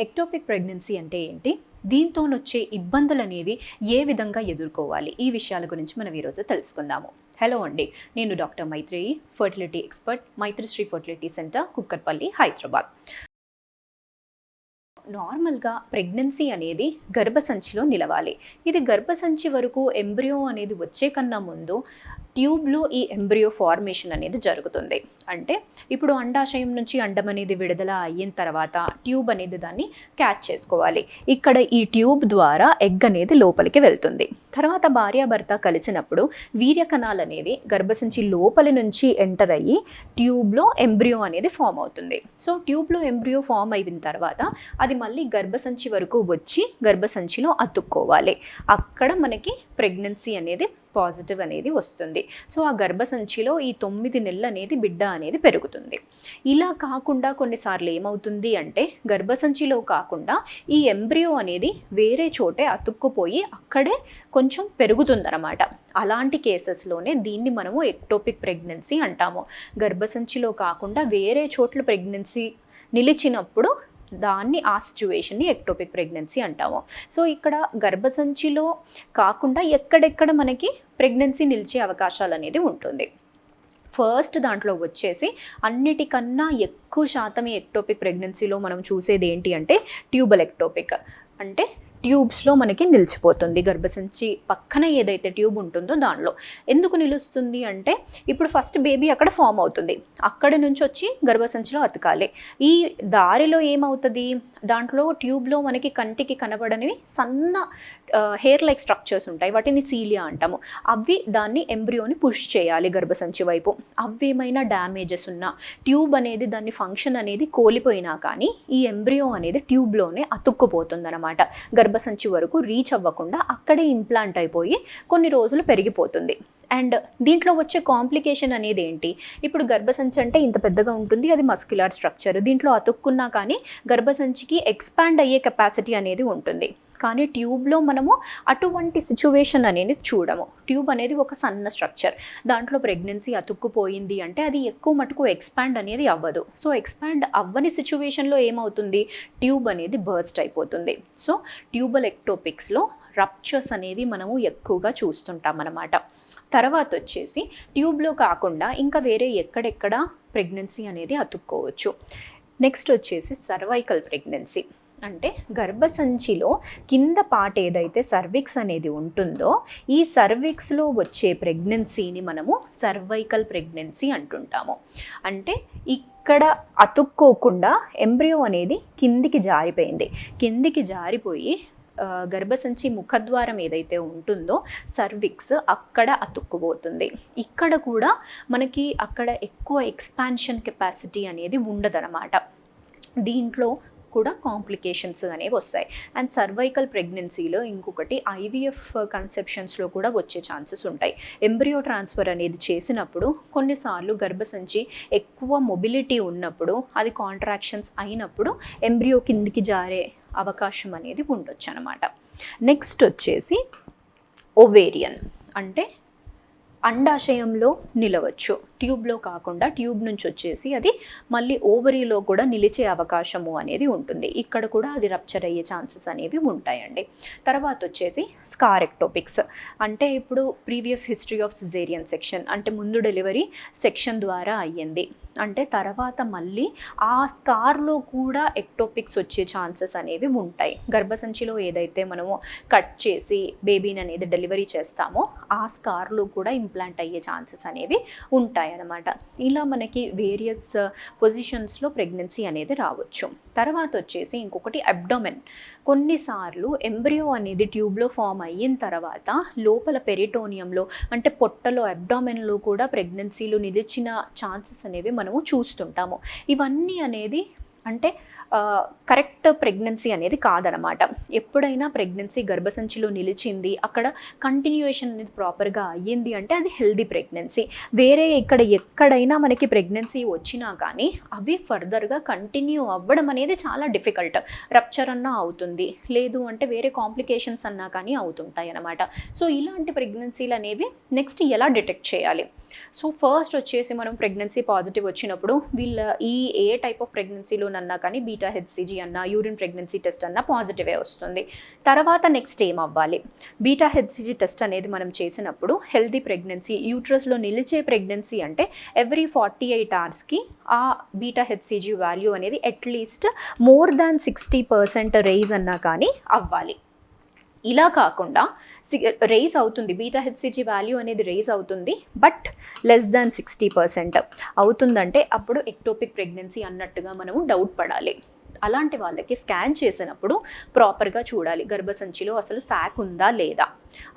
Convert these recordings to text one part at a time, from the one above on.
Ectopic pregnancy అంటే ఏంటి? దీంతోనొచ్చే ఇబ్బందులనేవి ఏ విధంగా ఎదుర్కోవాలి? ఈ విషయాల గురించి మనం ఈరోజు తెలుసుకుందాము. హలో అండి, నేను doctor Maitreyi, fertility expert, Maitrisri fertility centre, Kukatpally, Hyderabad. నార్మల్గా ప్రెగ్నెన్సీ అనేది గర్భసంచిలో నిలవాలి. ఇది గర్భసంచి వరకు ఎంబ్రియో అనేది వచ్చే కన్నా ముందు ట్యూబ్లో ఈ ఎంబ్రియో ఫార్మేషన్ అనేది జరుగుతుంది. అంటే ఇప్పుడు అండాశయం నుంచి అండం అనేది విడుదల అయిన తర్వాత ట్యూబ్ అనేది దాన్ని క్యాచ్ చేసుకోవాలి. ఇక్కడ ఈ ట్యూబ్ ద్వారా ఎగ్ అనేది లోపలికి వెళ్తుంది. తర్వాత భార్యాభర్త కలిసినప్పుడు వీర్యకణాలు అనేవి గర్భసంచి లోపలి నుంచి ఎంటర్ అయ్యి ట్యూబ్లో ఎంబ్రియో అనేది ఫామ్ అవుతుంది. సో ట్యూబ్లో ఎంబ్రియో ఫామ్ అయిన తర్వాత అది మళ్ళీ గర్భసంచి వరకు వచ్చి గర్భసంచిలో అతుక్కోవాలి. అక్కడ మనకి ప్రెగ్నెన్సీ అనేది పాజిటివ్ అనేది వస్తుంది. సో ఆ గర్భసంచిలో ఈ 9 నెలలు అనేది బిడ్డ అనేది పెరుగుతుంది. ఇలా కాకుండా కొన్నిసార్లు ఏమవుతుంది అంటే గర్భసంచిలో కాకుండా ఈ ఎంబ్రియో అనేది వేరే చోటే అతుక్కుపోయి అక్కడే కొంచెం పెరుగుతుందన్నమాట. అలాంటి కేసెస్లోనే దీన్ని మనము ఎక్టోపిక్ ప్రెగ్నెన్సీ అంటాము. గర్భసంచిలో కాకుండా వేరే చోట్ల ప్రెగ్నెన్సీ నిలిచినప్పుడు దాన్ని ఆ సిచ్యువేషన్ని ఎక్టోపిక్ ప్రెగ్నెన్సీ అంటాము. సో ఇక్కడ గర్భసంచిలో కాకుండా ఎక్కడెక్కడ మనకి ప్రెగ్నెన్సీ నిలిచే అవకాశాలు అనేది ఉంటుంది. ఫస్ట్ దాంట్లో వచ్చేసి అన్నిటికన్నా ఎక్కువ శాతం ఈ ఎక్టోపిక్ ప్రెగ్నెన్సీలో మనం చూసేది ఏంటి అంటే ట్యూబల్ ఎక్టోపిక్. అంటే ట్యూబ్స్లో మనకి నిలిచిపోతుంది. గర్భసంచి పక్కన ఏదైతే ట్యూబ్ ఉంటుందో దానిలో ఎందుకు నిలుస్తుంది అంటే ఇప్పుడు ఫస్ట్ బేబీ అక్కడ ఫామ్ అవుతుంది, అక్కడి నుంచి వచ్చి గర్భసంచిలో అతకాలి. ఈ దారిలో ఏమవుతుంది, దాంట్లో ట్యూబ్లో మనకి కంటికి కనబడనివి సన్న హెయిర్ లైక్ స్ట్రక్చర్స్ ఉంటాయి, వాటిని సీలియా అంటాము. అవి దాన్ని ఎంబ్రియోని పుష్ చేయాలి గర్భసంచి వైపు. అవి ఏమైనా డ్యామేజెస్ ఉన్నా ట్యూబ్ అనేది దాన్ని ఫంక్షన్ అనేది కోల్పోయినా కానీ ఈ ఎంబ్రియో అనేది ట్యూబ్లోనే అతుక్కుపోతుంది అనమాట. గర్భసంచి వరకు రీచ్ అవ్వకుండా అక్కడే ఇంప్లాంట్ అయిపోయి కొన్ని రోజులు పెరిగిపోతుంది. అండ్ దీంట్లో వచ్చే కాంప్లికేషన్ అనేది ఏంటి, ఇప్పుడు గర్భసంచి అంటే ఇంత పెద్దగా ఉంటుంది, అది మస్క్యులర్ స్ట్రక్చర్. దీంట్లో అతుక్కున్నా కానీ గర్భసంచికి ఎక్స్పాండ్ అయ్యే కెపాసిటీ అనేది ఉంటుంది. కానీ ట్యూబ్లో మనము అటువంటి సిచ్యువేషన్ అనేది చూడము. ట్యూబ్ అనేది ఒక సన్న స్ట్రక్చర్, దాంట్లో ప్రెగ్నెన్సీ అతుక్కుపోయింది అంటే అది ఎక్కువ మటుకు ఎక్స్పాండ్ అనేది అవ్వదు. సో ఎక్స్పాండ్ అవ్వని సిచ్యువేషన్లో ఏమవుతుంది, ట్యూబ్ అనేది బర్స్ట్ అయిపోతుంది. సో ట్యూబల్ ఎక్టోపిక్స్లో రప్చర్స్ అనేవి మనము ఎక్కువగా చూస్తుంటాం అన్నమాట. తర్వాత వచ్చేసి ట్యూబ్లో కాకుండా ఇంకా వేరే ఎక్కడెక్కడ ప్రెగ్నెన్సీ అనేది అతుక్కోవచ్చు. నెక్స్ట్ వచ్చేసి సర్వైకల్ ప్రెగ్నెన్సీ. అంటే గర్భసంచిలో కింద పార్ట్ ఏదైతే సర్విక్స్ అనేది ఉంటుందో ఈ సర్విక్స్లో వచ్చే ప్రెగ్నెన్సీని మనము సర్వైకల్ ప్రెగ్నెన్సీ అంటుంటాము. అంటే ఇక్కడ అతుక్కోకుండా ఎంబ్రియో అనేది కిందికి జారిపోయింది, కిందికి జారిపోయి గర్భసంచి ముఖద్వారం ఏదైతే ఉంటుందో సర్విక్స్ అక్కడ అతుక్కుపోతుంది. ఇక్కడ కూడా మనకి అక్కడ ఎక్కువ ఎక్స్పాన్షన్ కెపాసిటీ అనేది ఉండదన్నమాట. దీంట్లో కూడా కాంప్లికేషన్స్ అనేవి వస్తాయి. అండ్ సర్వైకల్ ప్రెగ్నెన్సీలో ఇంకొకటి ఐవీఎఫ్ కన్సెప్షన్స్లో కూడా వచ్చే ఛాన్సెస్ ఉంటాయి. ఎంబ్రియో ట్రాన్స్ఫర్ అనేది చేసినప్పుడు కొన్నిసార్లు గర్భసంచి ఎక్కువ మొబిలిటీ ఉన్నప్పుడు అది కాంట్రాక్షన్స్ అయినప్పుడు ఎంబ్రియో కిందికి జారే అవకాశం అనేది ఉండొచ్చు అనమాట. నెక్స్ట్ వచ్చేసి ఓవేరియన్. అంటే అండాశయంలో నిలవచ్చు, ట్యూబ్లో కాకుండా ట్యూబ్ నుంచి వచ్చేసి అది మళ్ళీ ఓవరీలో కూడా నిలిచే అవకాశము అనేది ఉంటుంది. ఇక్కడ కూడా అది రప్చర్ అయ్యే ఛాన్సెస్ అనేవి ఉంటాయండి. తర్వాత వచ్చేసి స్కార్ ఎక్టోపిక్స్. అంటే ఇప్పుడు previous history of caesarean section, అంటే ముందు డెలివరీ సెక్షన్ ద్వారా అయ్యింది అంటే తర్వాత మళ్ళీ ఆ స్కార్లో కూడా ఎక్టోపిక్స్ వచ్చే ఛాన్సెస్ అనేవి ఉంటాయి. గర్భసంచిలో ఏదైతే మనము కట్ చేసి బేబీని అనేది డెలివరీ చేస్తామో ఆ స్కార్లో కూడా ఇంప్లాంట్ అయ్యే ఛాన్సెస్ అనేవి ఉంటాయి అన్నమాట. ఇలా మనకి వేరియస్ పొజిషన్స్లో ప్రెగ్నెన్సీ అనేది రావచ్చు. తర్వాత వచ్చేసి ఇంకొకటి అబ్డోమెన్. కొన్నిసార్లు ఎంబ్రియో అనేది ట్యూబ్లో ఫామ్ అయిన తర్వాత లోపల పెరిటోనియంలో అంటే పొట్టలో అబ్డోమెన్లో కూడా ప్రెగ్నెన్సీలు నిలిచిన ఛాన్సెస్ అనేవి మనము చూస్తుంటాము. ఇవన్నీ అనేది అంటే కరెక్ట్ ప్రెగ్నెన్సీ అనేది కాదనమాట. ఎప్పుడైనా ప్రెగ్నెన్సీ గర్భసంచిలో నిలిచింది, అక్కడ కంటిన్యూయేషన్ అనేది ప్రాపర్గా అయ్యింది అంటే అది హెల్దీ ప్రెగ్నెన్సీ. వేరే ఎక్కడైనా మనకి ప్రెగ్నెన్సీ వచ్చినా కానీ అవి ఫర్దర్గా కంటిన్యూ అవ్వడం అనేది చాలా డిఫికల్ట్. రప్చర్ అన్నా అవుతుంది, లేదు అంటే వేరే కాంప్లికేషన్స్ అన్నా కానీ అవుతుంటాయి అన్నమాట. సో ఇలాంటి ప్రెగ్నెన్సీలు అనేవి నెక్స్ట్ ఎలా డిటెక్ట్ చేయాలి, సో ఫస్ట్ వచ్చేసి మనం ప్రెగ్నెన్సీ పాజిటివ్ వచ్చినప్పుడు వీళ్ళ ఏ టైప్ ఆఫ్ ప్రెగ్నెన్సీలోనన్నా కానీ బీటా హెచ్సిజీ అన్న యూరిన్ ప్రెగ్నెన్సీ టెస్ట్ అన్న పాజిటివే వస్తుంది. తర్వాత నెక్స్ట్ ఏం అవ్వాలి? బీటా హెచ్సిజీ టెస్ట్ అనేది మనం చేసినప్పుడు హెల్దీ ప్రెగ్నెన్సీ, యూట్రస్లో నిలిచే ప్రెగ్నెన్సీ అంటే ఎవ్రీ 48 అవర్స్కి ఆ బీటా హెచ్సిజీ వాల్యూ అనేది అట్లీస్ట్ మోర్ దాన్ 60% రైజ్ అన్నా కానీ అవ్వాలి. ఇలా కాకుండా రైజ్ అవుతుంది, బీటా హెచ్సిజీ వాల్యూ అనేది రైజ్ అవుతుంది, బట్ లెస్ దాన్ 60% అవుతుందంటే అప్పుడు ఎక్టోపిక్ ప్రెగ్నెన్సీ అన్నట్టుగా మనము డౌట్ పడాలి. అలాంటి వాళ్ళకి స్కాన్ చేసినప్పుడు ప్రాపర్గా చూడాలి గర్భసంచిలో అసలు శాక్ ఉందా లేదా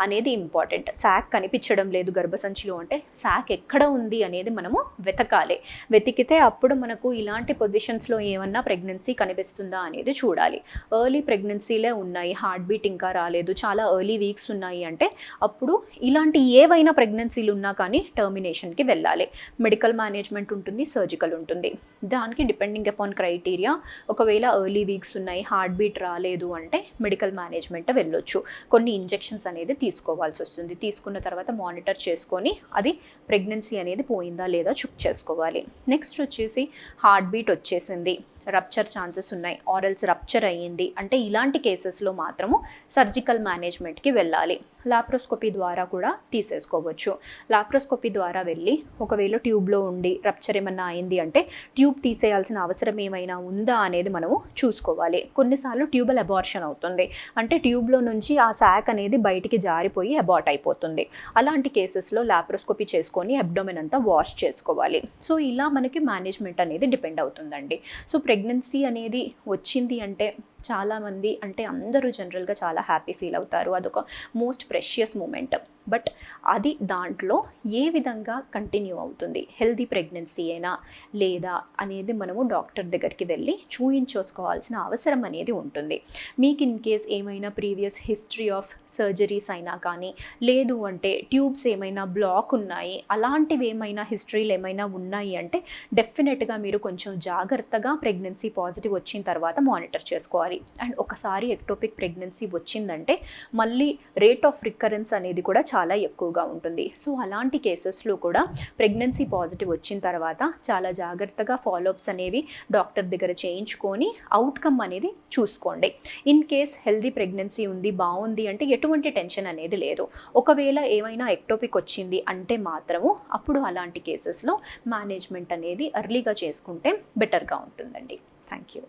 అనేది ఇంపార్టెంట్. శాక్ కనిపించడం లేదు గర్భసంచిలో అంటే శాక్ ఎక్కడ ఉంది అనేది మనము వెతకాలి. వెతికితే అప్పుడు మనకు ఇలాంటి పొజిషన్స్లో ఏమన్నా ప్రెగ్నెన్సీ కనిపిస్తుందా అనేది చూడాలి. ఎర్లీ ప్రెగ్నెన్సీలే ఉన్నాయి, హార్ట్ బీట్ ఇంకా రాలేదు, చాలా ఎర్లీ వీక్స్ ఉన్నాయి అంటే అప్పుడు ఇలాంటి ఏవైనా ప్రెగ్నెన్సీలు ఉన్నా కానీ టర్మినేషన్కి వెళ్ళాలి. మెడికల్ మేనేజ్మెంట్ ఉంటుంది, సర్జికల్ ఉంటుంది. దానికి డిపెండింగ్ అపాన్ క్రైటీరియా ఒకవేళ ఎర్లీ వీక్స్ ఉన్నాయి, హార్ట్ బీట్ రాలేదు అంటే మెడికల్ మేనేజ్మెంట్ వెళ్ళొచ్చు. కొన్ని ఇంజెక్షన్స్ అనేది తీసుకోవాల్సి వస్తుంది. తీసుకున్న తర్వాత మానిటర్ చేసుకొని అది ప్రెగ్నెన్సీ అనేది పోయిందా లేదా చెక్ చేసుకోవాలి. నెక్స్ట్ వచ్చేసి హార్ట్ బీట్ వచ్చేసింది, రప్చర్ ఛాన్సెస్ ఉన్నాయి, ఆరల్స్ రప్చర్ అయ్యింది అంటే ఇలాంటి కేసెస్లో మాత్రము సర్జికల్ మేనేజ్మెంట్కి వెళ్ళాలి. లాప్రోస్కోపీ ద్వారా కూడా తీసేసుకోవచ్చు. లాప్రోస్కోపీ ద్వారా వెళ్ళి ఒకవేళ ట్యూబ్లో ఉండి రప్చర్ ఏమన్నా అయింది అంటే ట్యూబ్ తీసేయాల్సిన అవసరం ఏమైనా ఉందా అనేది మనము చూసుకోవాలి. కొన్నిసార్లు ట్యూబల్ అబార్షన్ అవుతుంది, అంటే ట్యూబ్లో నుంచి ఆ శాక్ అనేది బయటికి జారిపోయి అబార్ట్ అయిపోతుంది. అలాంటి కేసెస్లో లాప్రోస్కోపీ చేసుకొని అబ్డోమెన్ అంతా వాష్ చేసుకోవాలి. సో ఇలా మనకి మేనేజ్మెంట్ అనేది డిపెండ్ అవుతుందండి. సో ప్రెగ్నెన్సీ అనేది వచ్చింది అంటే చాలామంది అంటే అందరూ జనరల్గా చాలా హ్యాపీ ఫీల్ అవుతారు, అదొక మోస్ట్ ప్రెషియస్ మూమెంట్. బట్ అది దాంట్లో ఏ విధంగా కంటిన్యూ అవుతుంది, హెల్దీ ప్రెగ్నెన్సీ అయినా లేదా అనేది మనము డాక్టర్ దగ్గరికి వెళ్ళి చూయించుకోవాల్సిన అవసరం అనేది ఉంటుంది. మీకు ఇన్ కేస్ ఏమైనా ప్రీవియస్ హిస్టరీ ఆఫ్ సర్జరీస్ అయినా కానీ లేదు అంటే ట్యూబ్స్ ఏమైనా బ్లాక్ ఉన్నాయి, అలాంటివి ఏమైనా హిస్టరీలు ఏమైనా ఉన్నాయి అంటే డెఫినెట్గా మీరు కొంచెం జాగ్రత్తగా ప్రెగ్నెన్సీ పాజిటివ్ వచ్చిన తర్వాత మానిటర్ చేసుకోవాలి. అండ్ ఒకసారి ఎక్టోపిక్ ప్రెగ్నెన్సీ వచ్చిందంటే మళ్ళీ రేట్ ఆఫ్ రికరెన్స్ అనేది కూడా చాలా ఎక్కువగా ఉంటుంది. సో అలాంటి కేసెస్లో కూడా ప్రెగ్నెన్సీ పాజిటివ్ వచ్చిన తర్వాత చాలా జాగ్రత్తగా ఫాలోఅప్స్ అనేవి డాక్టర్ దగ్గర చేయించుకొని అవుట్కమ్ అనేది చూసుకోండి. ఇన్ కేస్ హెల్దీ ప్రెగ్నెన్సీ ఉంది, బాగుంది అంటే ఎటువంటి టెన్షన్ అనేది లేదు. ఒకవేళ ఏమైనా ఎక్టోపిక్ వచ్చింది అంటే మాత్రము అప్పుడు అలాంటి కేసెస్లో మేనేజ్మెంట్ అనేది ఎర్లీగా చేసుకుంటే బెటర్గా ఉంటుందండి. Thank you.